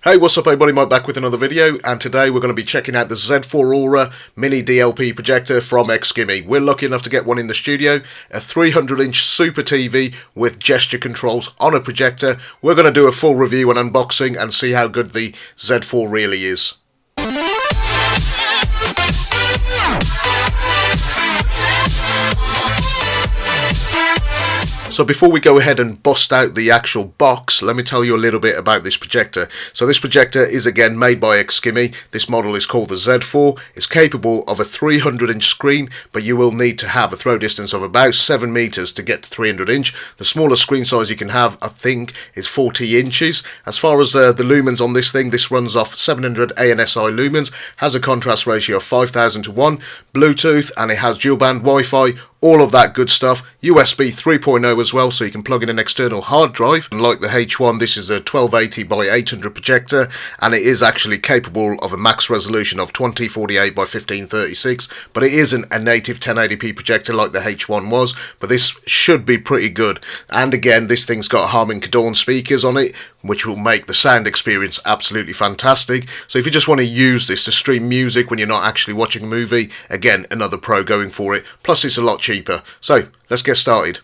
Hey, what's up everybody, Mike back with another video, and today we're going to be checking out the Z4 Aurora Mini DLP Projector from XGIMI. We're lucky enough to get one in the studio, a 300-inch Super TV with gesture controls on a projector. We're going to do a full review and unboxing and see how good the Z4 really is. So before we go ahead and bust out the actual box, let me tell you a little bit about this projector. So this projector is again made by XGIMI. This model is called the Z4. It's capable of a 300-inch screen, but you will need to have a throw distance of about 7 meters to get to 300-inch. The smallest screen size you can have, I think, is 40 inches. As far as the lumens on this thing, this runs off 700 ANSI lumens, has a contrast ratio of 5000 to 1, Bluetooth, and it has dual band Wi-Fi. All of that good stuff. USB 3.0 as well, so you can plug in an external hard drive. And like the H1, this is a 1280 by 800 projector, and it is actually capable of a max resolution of 2048 by 1536. But it isn't a native 1080p projector like the H1 was, but this should be pretty good. And again, this thing's got Harman Kardon speakers on it, which will make the sound experience absolutely fantastic. So if you just want to use this to stream music when you're not actually watching a movie, again, another pro going for it. Plus it's a lot cheaper. So let's get started.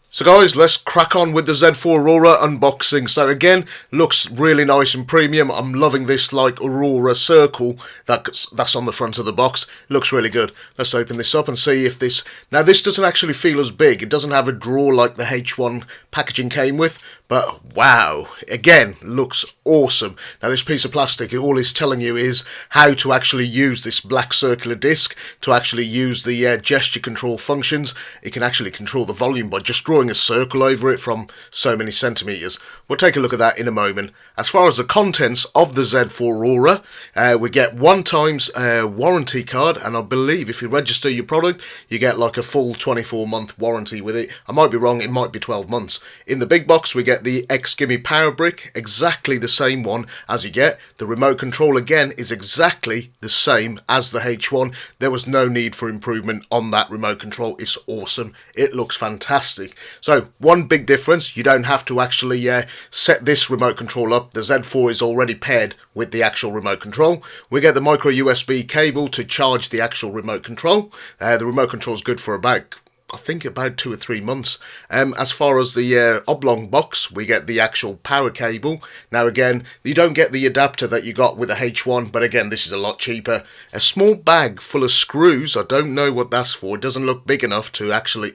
So guys, let's crack on with the Z4 Aurora unboxing. So again, looks really nice and premium. I'm loving this like Aurora circle that's on the front of the box. Looks really good. Let's open this up and see if this... Now this doesn't actually feel as big. It doesn't have a drawer like the H1 packaging came with. But wow, again, looks awesome. Now this piece of plastic, all it's telling you is how to actually use this black circular disc to actually use the gesture control functions. It can actually control the volume by just drawing a circle over it from so many centimeters. We'll take a look at that in a moment. As far as the contents of the Z4 Aurora, we get 1 times warranty card, and I believe if you register your product, you get like a full 24-month warranty with it. I might be wrong, it might be 12 months. In the big box, we get the XGIMI power brick, exactly the same one as you get. The remote control again is exactly the same as the H1. There was no need for improvement on that remote control. It's awesome. It looks fantastic. So one big difference, you don't have to actually set this remote control up. The Z4 is already paired with the actual remote control. We get the micro USB cable to charge the actual remote control. The remote control is good for about, I think, about 2 or 3 months. As far as the oblong box, we get the actual power cable. Now again, you don't get the adapter that you got with the H1, but again, this is a lot cheaper. A small bag full of screws, I don't know what that's for. It doesn't look big enough to actually...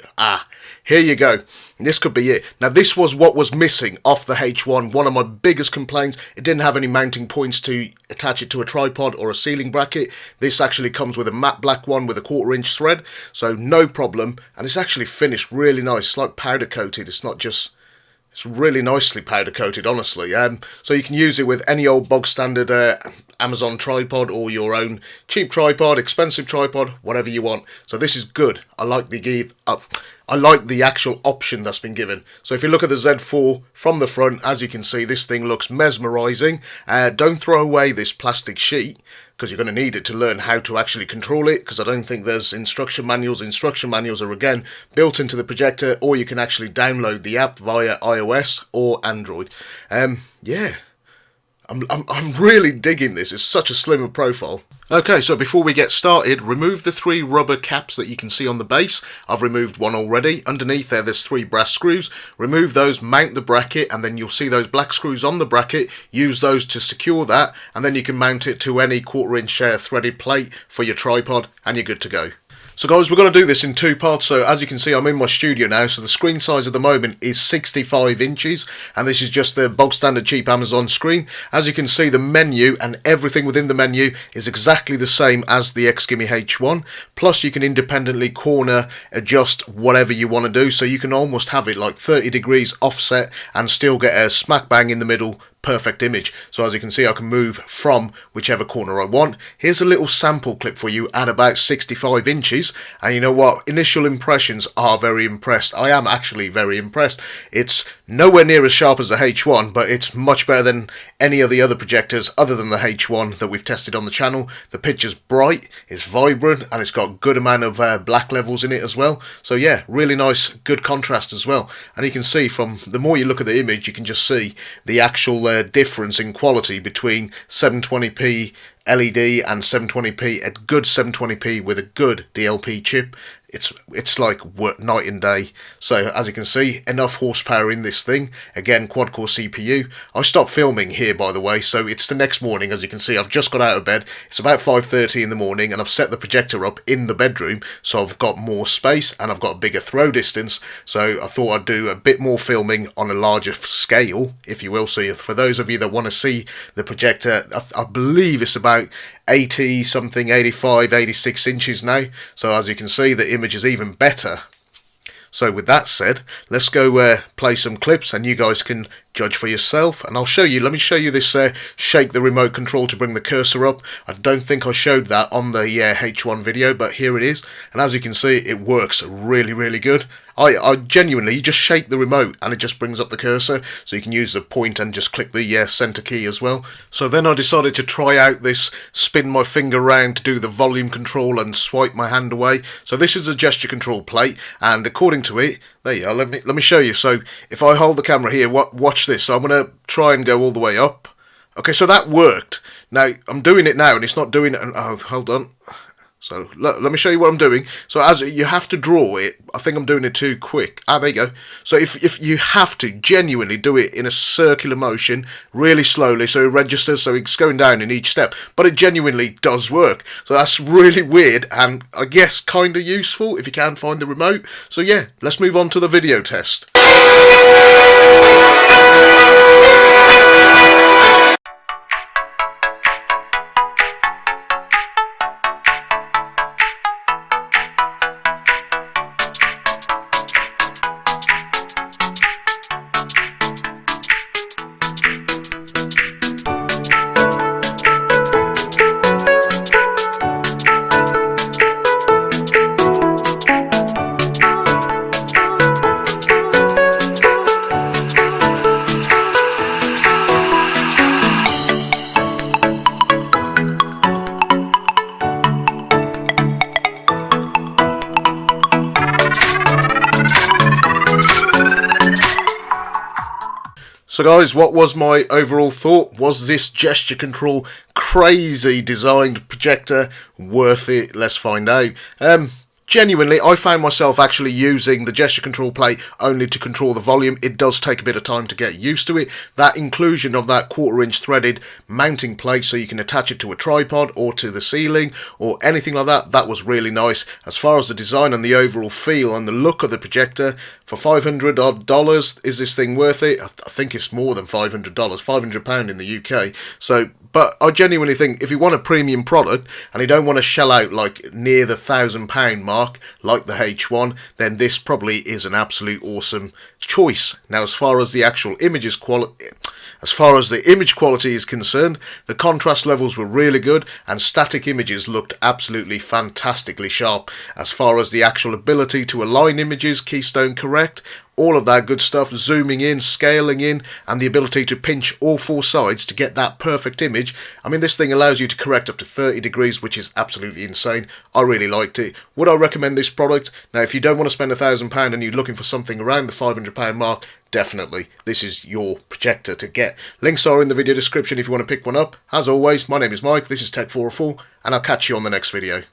here you go. This could be it. Now this was what was missing off the H1. One of my biggest complaints, it didn't have any mounting points to attach it to a tripod or a ceiling bracket. This actually comes with a matte black one with a 1/4-inch thread, so no problem. And it's actually finished really nice. It's like powder coated. It's not just... It's really nicely powder coated, honestly. So you can use it with any old bog standard Amazon tripod or your own cheap tripod, expensive tripod, whatever you want. So this is good. I like the actual option that's been given. So if you look at the Z4 from the front, as you can see, this thing looks mesmerizing. Don't throw away this plastic sheet, because you're going to need it to learn how to actually control it, because I don't think there's instruction manuals. Instruction manuals are again built into the projector, or you can actually download the app via iOS or Android. Yeah, I'm really digging this. It's such a slimmer profile. Okay, so before we get started, remove the 3 rubber caps that you can see on the base. I've removed one already. Underneath there's 3 brass screws. Remove those, mount the bracket, and then you'll see those black screws on the bracket. Use those to secure that, and then you can mount it to any 1/4-inch threaded plate for your tripod, and you're good to go. So guys, we're going to do this in 2 parts. So as you can see, I'm in my studio now, so the screen size at the moment is 65 inches, and this is just the bog standard cheap Amazon screen. As you can see, the menu and everything within the menu is exactly the same as the XGIMI H1, plus you can independently corner adjust whatever you want to do, so you can almost have it like 30 degrees offset and still get a smack bang in the middle perfect image. So as you can see, I can move from whichever corner I want. Here's a little sample clip for you at about 65 inches, and you know what, initial impressions are very impressed. I am actually very impressed. It's nowhere near as sharp as the H1, but it's much better than any of the other projectors other than the H1 that we've tested on the channel. The picture's bright, it's vibrant, and it's got a good amount of black levels in it as well. So yeah, really nice, good contrast as well. And you can see from the more you look at the image, you can just see the actual difference in quality between 720p LED and 720p, a good 720p with a good DLP chip. It's like night and day. So as you can see, enough horsepower in this thing. Again, quad core CPU. I stopped filming here, by the way, so it's the next morning. As you can see, I've just got out of bed. It's about 5:30 in the morning, and I've set the projector up in the bedroom, so I've got more space and I've got a bigger throw distance. So I thought I'd do a bit more filming on a larger scale, if you will. So for those of you that want to see the projector, I believe it's about 80 something, 85, 86 inches now. So as you can see, the image is even better. So with that said, let's go play some clips and you guys can judge for yourself. And I'll show you, let me show you this shake the remote control to bring the cursor up. I don't think I showed that on the H1 video, but here it is. And as you can see, it works really, really good. I genuinely, you just shake the remote and it just brings up the cursor, so you can use the point and just click the center key as well. So then I decided to try out this spin my finger around to do the volume control and swipe my hand away. So this is a gesture control plate, and according to it, there you are, let me show you. So if I hold the camera here, watch this. So I'm going to try and go all the way up. Okay, so that worked. Now I'm doing it now and it's not doing it. Oh, hold on. So let me show you what I'm doing. So as you have to draw it, I think I'm doing it too quick. There you go. So if you have to genuinely do it in a circular motion, really slowly, so it registers, so it's going down in each step, but it genuinely does work. So that's really weird and I guess kind of useful if you can find the remote. So yeah, let's move on to the video test. So guys, what was my overall thought? Was this gesture control crazy designed projector worth it? Let's find out. Genuinely, I found myself actually using the gesture control plate only to control the volume. It does take a bit of time to get used to it. That inclusion of that 1/4 inch threaded mounting plate so you can attach it to a tripod or to the ceiling or anything like that, that was really nice. As far as the design and the overall feel and the look of the projector, for $500 odd, is this thing worth it? I think it's more than $500, £500 in the UK. So, but I genuinely think if you want a premium product and you don't want to shell out like near the £1,000 mark like the H1, then this probably is an absolute awesome choice. Now, as far as the actual images quality, as far as the image quality is concerned, the contrast levels were really good and static images looked absolutely fantastically sharp. As far as the actual ability to align images, keystone correct, all of that good stuff, zooming in, scaling in, and the ability to pinch all four sides to get that perfect image. I mean, this thing allows you to correct up to 30 degrees, which is absolutely insane. I really liked it. Would I recommend this product? Now, if you don't want to spend £1,000 and you're looking for something around the £500 mark, definitely, this is your projector to get. Links are in the video description if you want to pick one up. As always, my name is Mike, this is Tech404, and I'll catch you on the next video.